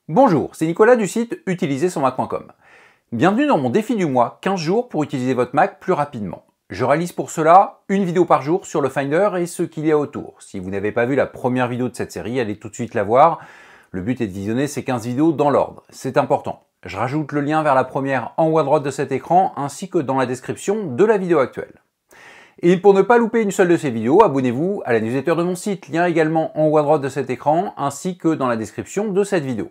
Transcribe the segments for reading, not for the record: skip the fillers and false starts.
Bonjour, c'est Nicolas du site utilisersonmac.com. Bienvenue dans mon défi du mois, 15 jours pour utiliser votre Mac plus rapidement. Je réalise pour cela une vidéo par jour sur le Finder et ce qu'il y a autour. Si vous n'avez pas vu la première vidéo de cette série, allez tout de suite la voir. Le but est de visionner ces 15 vidéos dans l'ordre, c'est important. Je rajoute le lien vers la première en haut à droite de cet écran ainsi que dans la description de la vidéo actuelle. Et pour ne pas louper une seule de ces vidéos, abonnez-vous à la newsletter de mon site, lien également en haut à droite de cet écran ainsi que dans la description de cette vidéo.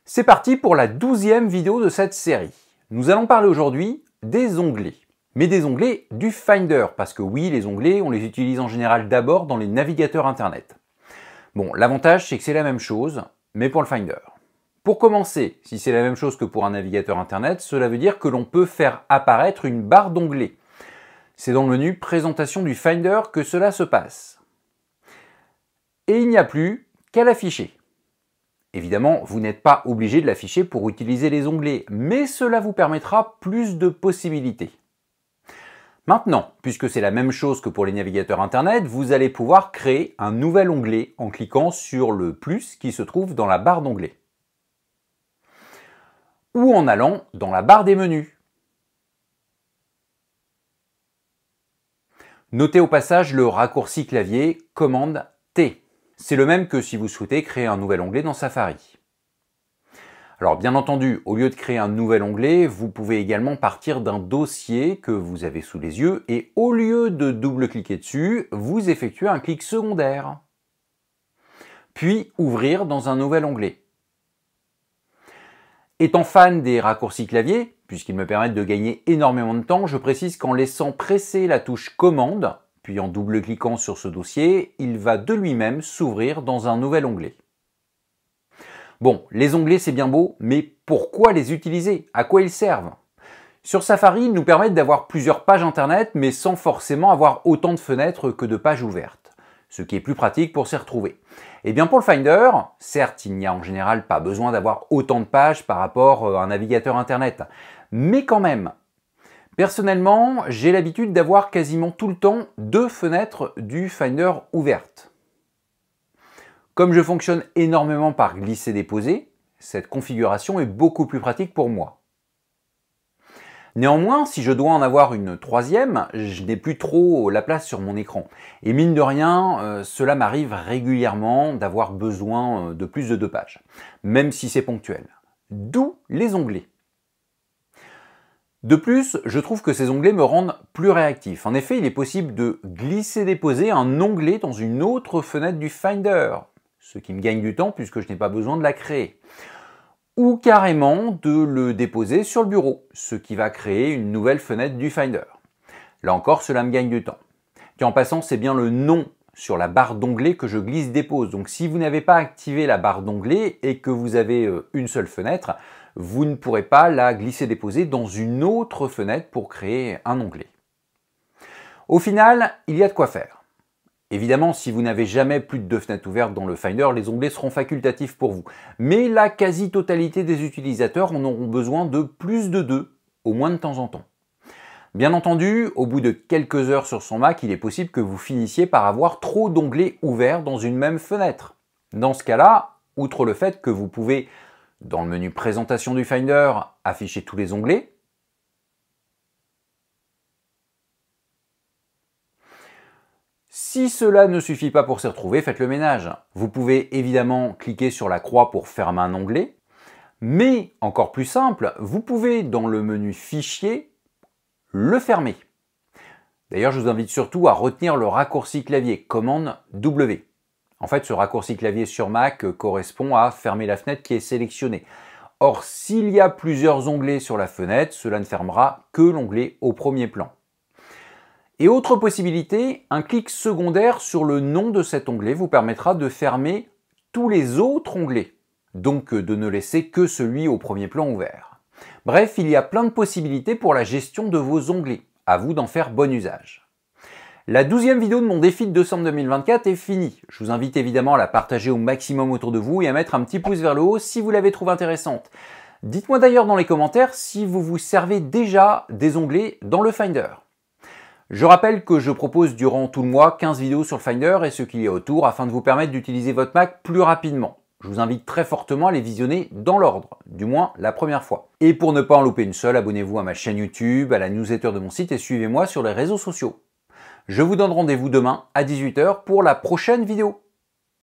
C'est parti pour la 12e vidéo de cette série. Nous allons parler aujourd'hui des onglets. Mais des onglets du Finder, parce que oui, les onglets, on les utilise en général d'abord dans les navigateurs internet. Bon, l'avantage c'est que c'est la même chose, mais pour le Finder. Pour commencer, si c'est la même chose que pour un navigateur internet, cela veut dire que l'on peut faire apparaître une barre d'onglets. C'est dans le menu Présentation du Finder que cela se passe. Et il n'y a plus qu'à l'afficher. Évidemment, vous n'êtes pas obligé de l'afficher pour utiliser les onglets, mais cela vous permettra plus de possibilités. Maintenant, puisque c'est la même chose que pour les navigateurs internet, vous allez pouvoir créer un nouvel onglet en cliquant sur le plus qui se trouve dans la barre d'onglets. Ou en allant dans la barre des menus. Notez au passage le raccourci clavier commande T. C'est le même que si vous souhaitez créer un nouvel onglet dans Safari. Alors bien entendu, au lieu de créer un nouvel onglet, vous pouvez également partir d'un dossier que vous avez sous les yeux et au lieu de double-cliquer dessus, vous effectuez un clic secondaire. Puis ouvrir dans un nouvel onglet. Étant fan des raccourcis clavier, puisqu'ils me permettent de gagner énormément de temps, je précise qu'en laissant presser la touche commande, puis en double-cliquant sur ce dossier, il va de lui-même s'ouvrir dans un nouvel onglet. Bon, les onglets c'est bien beau, mais pourquoi les utiliser? À quoi ils servent? Sur Safari, ils nous permettent d'avoir plusieurs pages internet, mais sans forcément avoir autant de fenêtres que de pages ouvertes, ce qui est plus pratique pour s'y retrouver. Et bien pour le Finder, certes, il n'y a en général pas besoin d'avoir autant de pages par rapport à un navigateur internet, mais quand même. Personnellement, j'ai l'habitude d'avoir quasiment tout le temps deux fenêtres du Finder ouvertes. Comme je fonctionne énormément par glisser-déposer, cette configuration est beaucoup plus pratique pour moi. Néanmoins, si je dois en avoir une troisième, je n'ai plus trop la place sur mon écran. Et mine de rien, cela m'arrive régulièrement d'avoir besoin de plus de 2 pages, même si c'est ponctuel. D'où les onglets. De plus, je trouve que ces onglets me rendent plus réactif. En effet, il est possible de glisser-déposer un onglet dans une autre fenêtre du Finder, ce qui me gagne du temps puisque je n'ai pas besoin de la créer. Ou carrément de le déposer sur le bureau, ce qui va créer une nouvelle fenêtre du Finder. Là encore, cela me gagne du temps. Et en passant, c'est bien le nom sur la barre d'onglet que je glisse-dépose. Donc si vous n'avez pas activé la barre d'onglet et que vous avez une seule fenêtre, vous ne pourrez pas la glisser-déposer dans une autre fenêtre pour créer un onglet. Au final, il y a de quoi faire. Évidemment, si vous n'avez jamais plus de 2 fenêtres ouvertes dans le Finder, les onglets seront facultatifs pour vous. Mais la quasi-totalité des utilisateurs en auront besoin de plus de 2, au moins de temps en temps. Bien entendu, au bout de quelques heures sur son Mac, il est possible que vous finissiez par avoir trop d'onglets ouverts dans une même fenêtre. Dans ce cas-là, outre le fait que vous pouvez, dans le menu Présentation du Finder, afficher tous les onglets, si cela ne suffit pas pour s'y retrouver, faites le ménage. Vous pouvez évidemment cliquer sur la croix pour fermer un onglet, mais encore plus simple, vous pouvez dans le menu Fichier, le fermer. D'ailleurs, je vous invite surtout à retenir le raccourci clavier commande W. En fait, ce raccourci clavier sur Mac correspond à fermer la fenêtre qui est sélectionnée. Or, s'il y a plusieurs onglets sur la fenêtre, cela ne fermera que l'onglet au premier plan. Et autre possibilité, un clic secondaire sur le nom de cet onglet vous permettra de fermer tous les autres onglets, donc de ne laisser que celui au premier plan ouvert. Bref, il y a plein de possibilités pour la gestion de vos onglets. À vous d'en faire bon usage. La 12e vidéo de mon défi de décembre 2024 est finie. Je vous invite évidemment à la partager au maximum autour de vous et à mettre un petit pouce vers le haut si vous l'avez trouvée intéressante. Dites-moi d'ailleurs dans les commentaires si vous vous servez déjà des onglets dans le Finder. Je rappelle que je propose durant tout le mois 15 vidéos sur le Finder et ce qu'il y a autour afin de vous permettre d'utiliser votre Mac plus rapidement. Je vous invite très fortement à les visionner dans l'ordre, du moins la première fois. Et pour ne pas en louper une seule, abonnez-vous à ma chaîne YouTube, à la newsletter de mon site et suivez-moi sur les réseaux sociaux. Je vous donne rendez-vous demain à 18 h pour la prochaine vidéo.